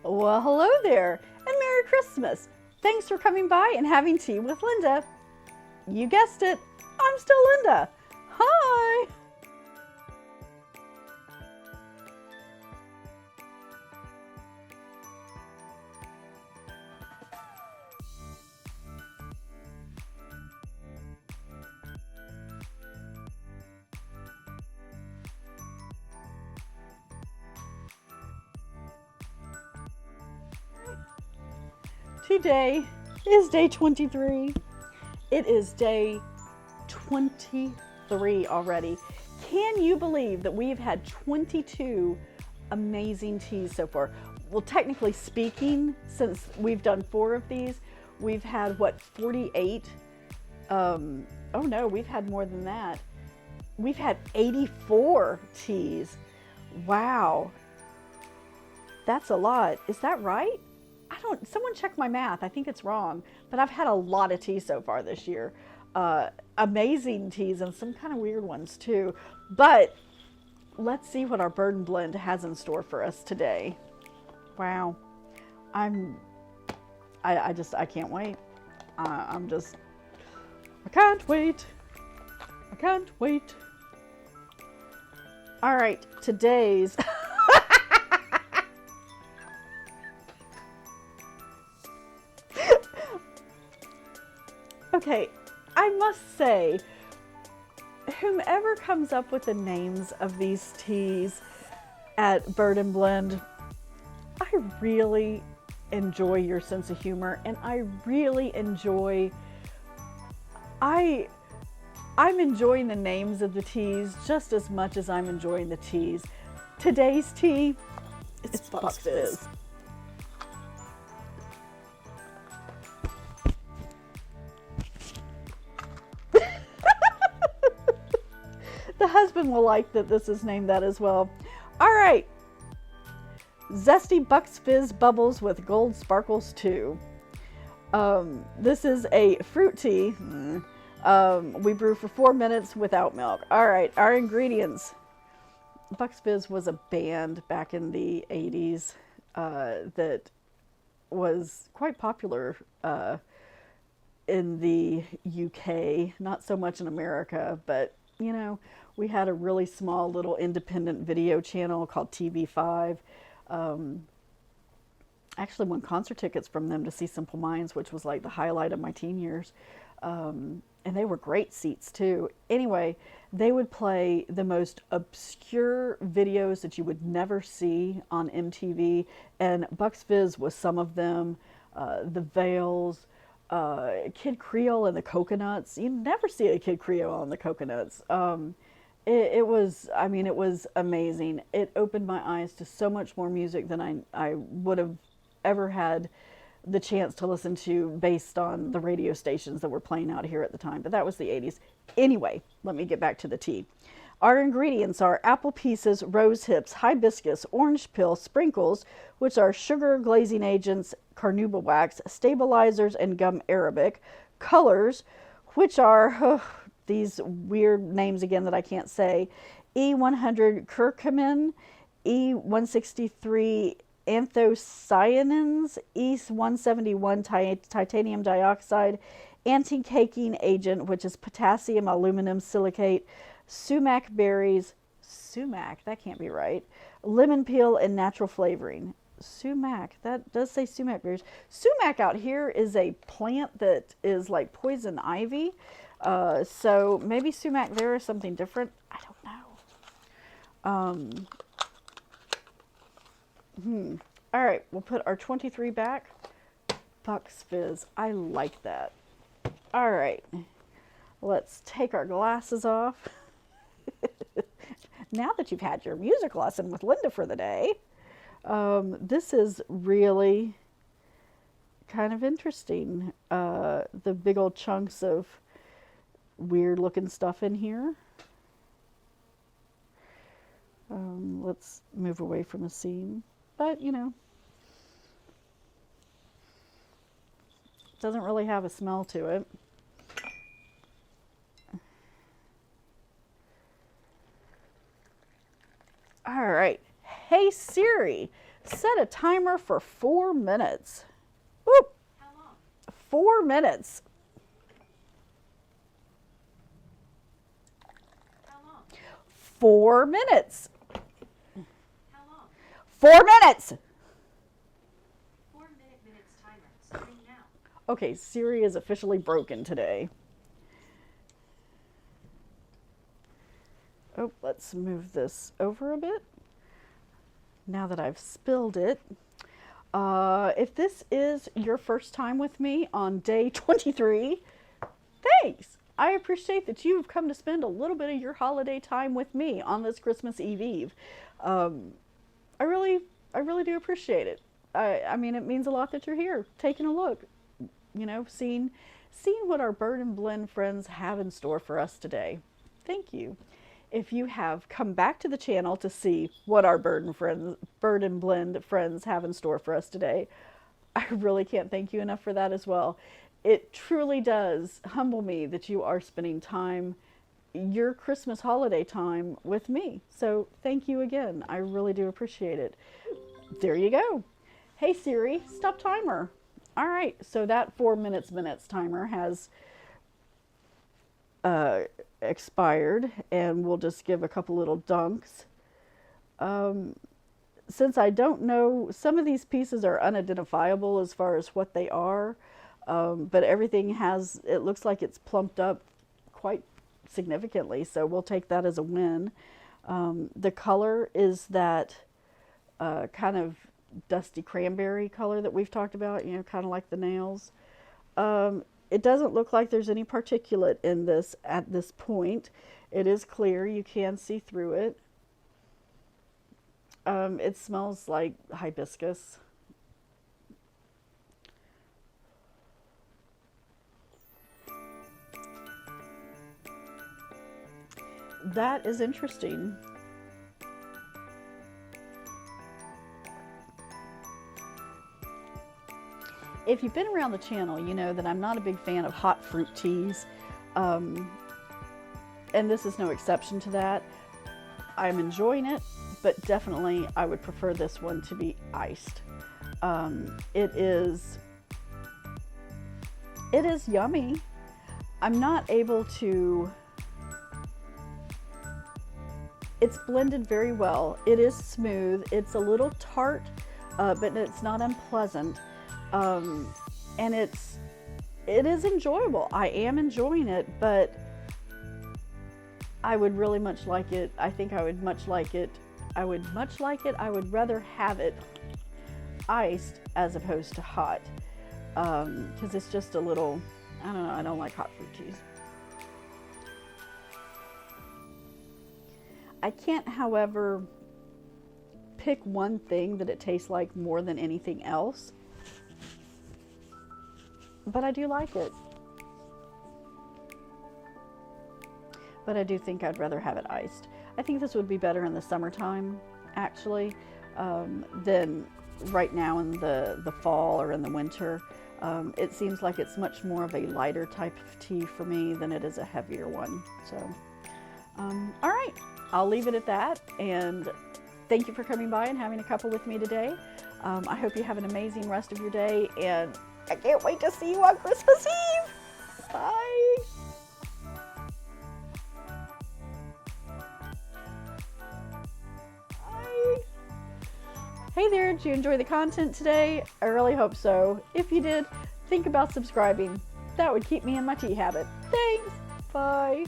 Well, hello there, and Merry Christmas. Thanks for coming by and having tea with Linda. You guessed it, I'm still Linda. Hi! Today is day 23. It is day 23 already. Can you believe that we've had 22 amazing teas so far? Well, technically speaking, since we've done 4 of these, we've had, 48? Oh no, we've had more than that. We've had 84 teas. Wow. That's a lot. Is that right? Someone check my math. I think it's wrong, but I've had a lot of tea so far this year. Amazing teas and some kind of weird ones too. But let's see what our Bird and Blend has in store for us today. Wow. I can't wait. I can't wait. I can't wait. All right, today's Okay, I must say, whomever comes up with the names of these teas at Bird and Blend, I really enjoy your sense of humor, and I really enjoy, I'm enjoying the names of the teas just as much as I'm enjoying the teas. Today's tea, it's Bucks Fizz. The husband will like that this is named that as well. All right. Zesty Bucks Fizz Bubbles with Gold Sparkles too. This is a fruit tea. We brew for 4 minutes without milk. All right, our ingredients. Bucks Fizz was a band back in the 80s that was quite popular in the UK. Not so much in America, but you know, we had a really small little independent video channel called TV5. Actually won concert tickets from them to see Simple Minds, which was like the highlight of my teen years. And they were great seats too. Anyway, they would play the most obscure videos that you would never see on MTV, and Bucks Fizz was some of them. The Veils, Kid Creole and the Coconuts. You never see a Kid Creole and the Coconuts. It was amazing. It opened my eyes to so much more music than I would have ever had the chance to listen to based on the radio stations that were playing out here at the time. But that was the 80s. Anyway, let me get back to the tea. Our ingredients are apple pieces, rose hips, hibiscus, orange peel, sprinkles, which are sugar, glazing agents, carnauba wax, stabilizers, and gum arabic. Colors, which are these weird names again that I can't say. E100 curcumin, E163 anthocyanins, E171 titanium dioxide, anti-caking agent, which is potassium aluminum silicate, sumac berries, sumac, that can't be right, lemon peel, and natural flavoring. Sumac, that does say sumac berries. Sumac out here is a plant that is like poison ivy. So maybe sumac there is something different. I don't know. All right, we'll put our 23 back. Bucks Fizz, I like that. All right, let's take our glasses off. Now that you've had your music lesson with Linda for the day, this is really kind of interesting. The big old chunks of weird looking stuff in here. Let's move away from the seam, but you know, doesn't really have a smell to it. All right. Hey Siri, set a timer for 4 minutes. Whoop. How long? 4 minutes. How long? 4 minutes. How long? 4 minutes. 4 minutes timer. Starting now. Okay, Siri is officially broken today. Oh, let's move this over a bit. Now that I've spilled it. If this is your first time with me on day 23, thanks. I appreciate that you've come to spend a little bit of your holiday time with me on this Christmas Eve. I really do appreciate it. I mean, it means a lot that you're here, taking a look, you know, seeing what our Bird and Blend friends have in store for us today. Thank you. If you have come back to the channel to see what our Bird and Blend friends have in store for us today, I really can't thank you enough for that as well. It truly does humble me that you are spending time, your Christmas holiday time, with me. So thank you again. I really do appreciate it. There you go. Hey Siri, stop timer. All right, so that 4 minutes timer has expired, and we'll just give a couple little dunks. Since I don't know, some of these pieces are unidentifiable as far as what they are, but everything has, it looks like it's plumped up quite significantly, so we'll take that as a win. The color is that kind of dusty cranberry color that we've talked about, you know, kind of like the nails. It doesn't look like there's any particulate in this at this point. It is clear, you can see through it. It smells like hibiscus. That is interesting. If you've been around the channel, you know that I'm not a big fan of hot fruit teas, and this is no exception to that. I'm enjoying it, but definitely I would prefer this one to be iced. It is yummy. I'm not able to, it's blended very well. It is smooth. It's a little tart, but it's not unpleasant. And it is enjoyable. I am enjoying it, but I would really much like it. I think I would much like it. I would rather have it iced as opposed to hot, because it's just a little, I don't know, I don't like hot fruit teas. I can't, however, pick one thing that it tastes like more than anything else. But I do like it. But I do think I'd rather have it iced. I think this would be better in the summertime, actually, than right now in the fall or in the winter. It seems like it's much more of a lighter type of tea for me than it is a heavier one. So, all right, I'll leave it at that. And thank you for coming by and having a cuppa with me today. I hope you have an amazing rest of your day, and I can't wait to see you on Christmas Eve. Bye. Bye. Hey there, did you enjoy the content today? I really hope so. If you did, think about subscribing. That would keep me in my tea habit. Thanks. Bye.